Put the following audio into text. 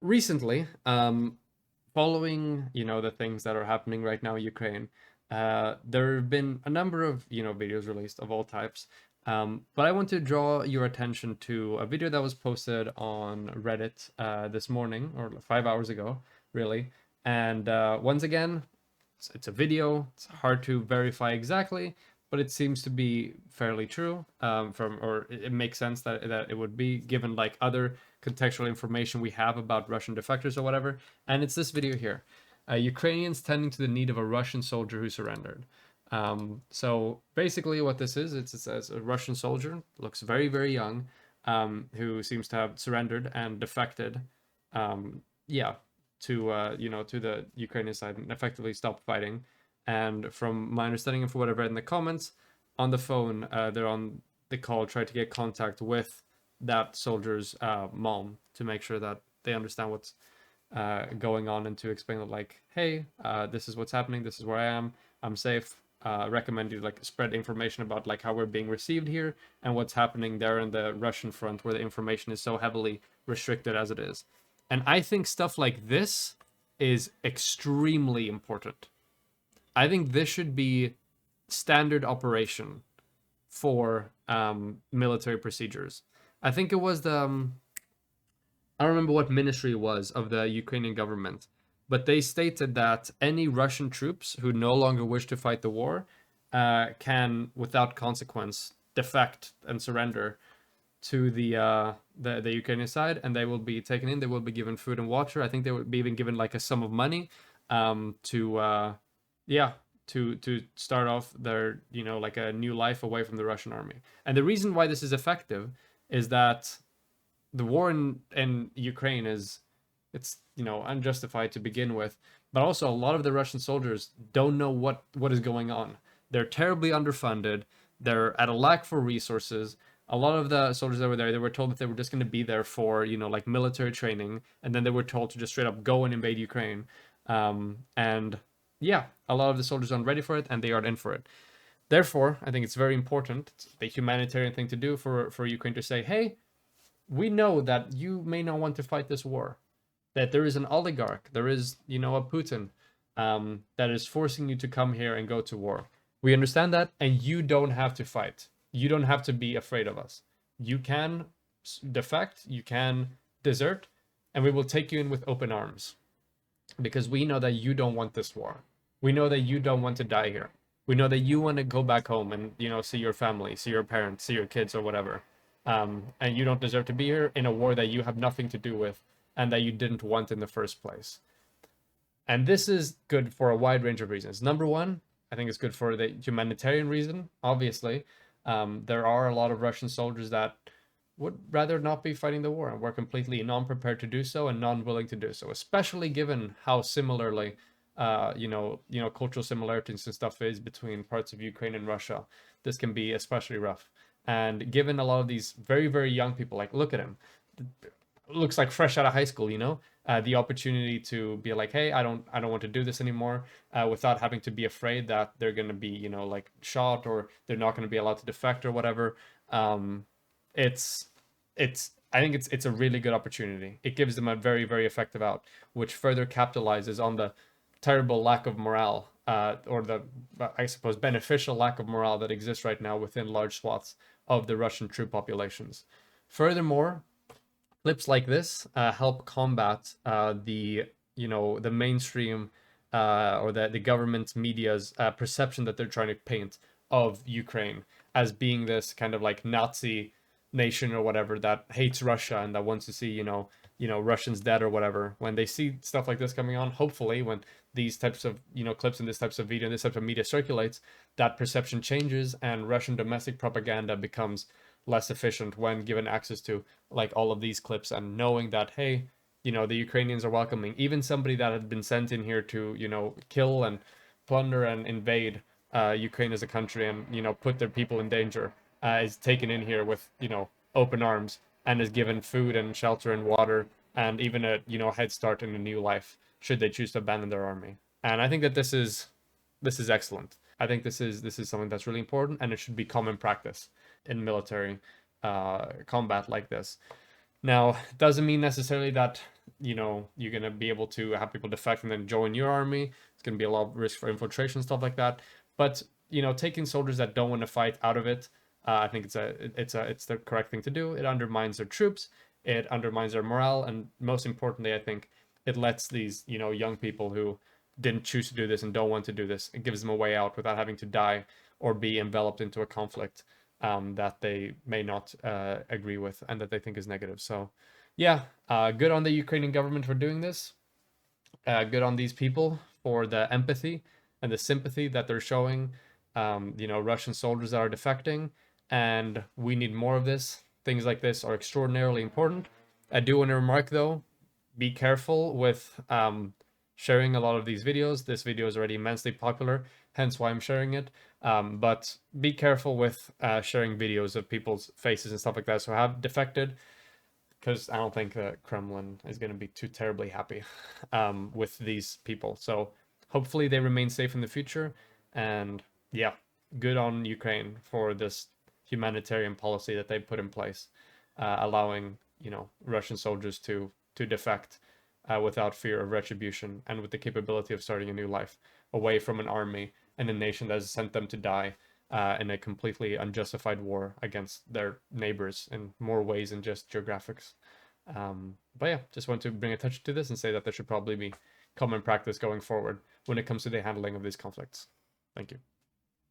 recently, following, the things that are happening right now in Ukraine, there have been a number of, videos released of all types. But I want to draw your attention to a video that was posted on Reddit this morning, or 5 hours ago, really. And once again, it's a video. It's hard to verify exactly, but it seems to be fairly true. Or it makes sense that it would be, given like other contextual information we have about Russian defectors or whatever. And it's this video here: Ukrainians tending to the need of a Russian soldier who surrendered. So basically, what this is, it says a Russian soldier, looks very, very young, who seems to have surrendered and defected. Yeah, to the Ukrainian side and effectively stopped fighting. And from my understanding and from what I've read in the comments, on the phone, they're on the call, try to get contact with that soldier's mom to make sure that they understand what's going on, and to explain that, like, hey, this is what's happening, this is where I am, I'm safe. Recommend you like spread information about like how we're being received here and what's happening there in the Russian front, where the information is so heavily restricted as it is. And I think stuff like this is extremely important. I think this should be standard operation for military procedures. I think it was I don't remember what ministry it was of the Ukrainian government, but they stated that any Russian troops who no longer wish to fight the war can, without consequence, defect and surrender to the Ukrainian side, and they will be taken in. They will be given food and water. I think they will be even given like a sum of money to start off their like a new life away from the Russian army. And the reason why this is effective is that the war in Ukraine it's unjustified to begin with, but also a lot of the Russian soldiers don't know what is going on. They're terribly underfunded. They're at a lack for resources. A lot of the soldiers that were there, they were told that they were just going to be there for like military training, and then they were told to just straight up go and invade Ukraine. And yeah, a lot of the soldiers aren't ready for it, and they aren't in for it. Therefore, I think it's very important, it's the humanitarian thing to do for Ukraine to say, hey, we know that you may not want to fight this war, that there is an oligarch, there is, a Putin, that is forcing you to come here and go to war. We understand that, and you don't have to fight. You don't have to be afraid of us. You can defect, you can desert, and we will take you in with open arms. Because we know that you don't want this war. We know that you don't want to die here. We know that you want to go back home and, see your family, see your parents, see your kids or whatever. And you don't deserve to be here in a war that you have nothing to do with and that you didn't want in the first place. And this is good for a wide range of reasons. Number one, I think it's good for the humanitarian reason, obviously. There are a lot of Russian soldiers that would rather not be fighting the war and were completely non-prepared to do so and non-willing to do so, especially given how similarly, cultural similarities and stuff is between parts of Ukraine and Russia. This can be especially rough. And given a lot of these very, very young people, like, look at him, looks like fresh out of high school, the opportunity to be like, hey, I don't want to do this anymore, without having to be afraid that they're going to be, like shot, or they're not going to be allowed to defect or whatever. It's I think it's a really good opportunity. It gives them a very, very effective out, which further capitalizes on the terrible lack of morale, or the, I suppose, beneficial lack of morale that exists right now within large swaths of the Russian troop populations. Furthermore, clips like this help combat the mainstream, or the government media's perception that they're trying to paint of Ukraine as being this kind of like Nazi nation or whatever that hates Russia and that wants to see Russians dead or whatever. When they see stuff like this coming on, hopefully when these types of clips and this types of video and this type of media circulates, that perception changes and Russian domestic propaganda becomes less efficient when given access to like all of these clips, and knowing that, hey, the Ukrainians are welcoming even somebody that had been sent in here to kill and plunder and invade Ukraine as a country and put their people in danger, is taken in here with open arms and is given food and shelter and water and even a head start in a new life should they choose to abandon their army. And I think that this is excellent. I think this is something that's really important, and it should be common practice in military combat like this. Now, it doesn't mean necessarily that you're gonna be able to have people defect and then join your army. It's gonna be a lot of risk for infiltration, stuff like that. But taking soldiers that don't want to fight out of it, I think it's the correct thing to do. It undermines their troops, it undermines their morale, and most importantly, I think it lets these young people who didn't choose to do this and don't want to do this, it gives them a way out without having to die or be enveloped into a conflict that they may not agree with and that they think is negative. So, yeah, good on the Ukrainian government for doing this. Good on these people for the empathy and the sympathy that they're showing. Russian soldiers that are defecting, and we need more of this. Things like this are extraordinarily important. I do want to remark though, be careful with sharing a lot of these videos. This video is already immensely popular, hence why I'm sharing it. But be careful with sharing videos of people's faces and stuff like that. So have defected, because I don't think the Kremlin is going to be too terribly happy with these people. So hopefully they remain safe in the future. And yeah, good on Ukraine for this humanitarian policy that they put in place, allowing Russian soldiers to defect without fear of retribution and with the capability of starting a new life away from an army and a nation that has sent them to die in a completely unjustified war against their neighbors in more ways than just geographics. But yeah, just want to bring attention to this and say that there should probably be common practice going forward when it comes to the handling of these conflicts. Thank you.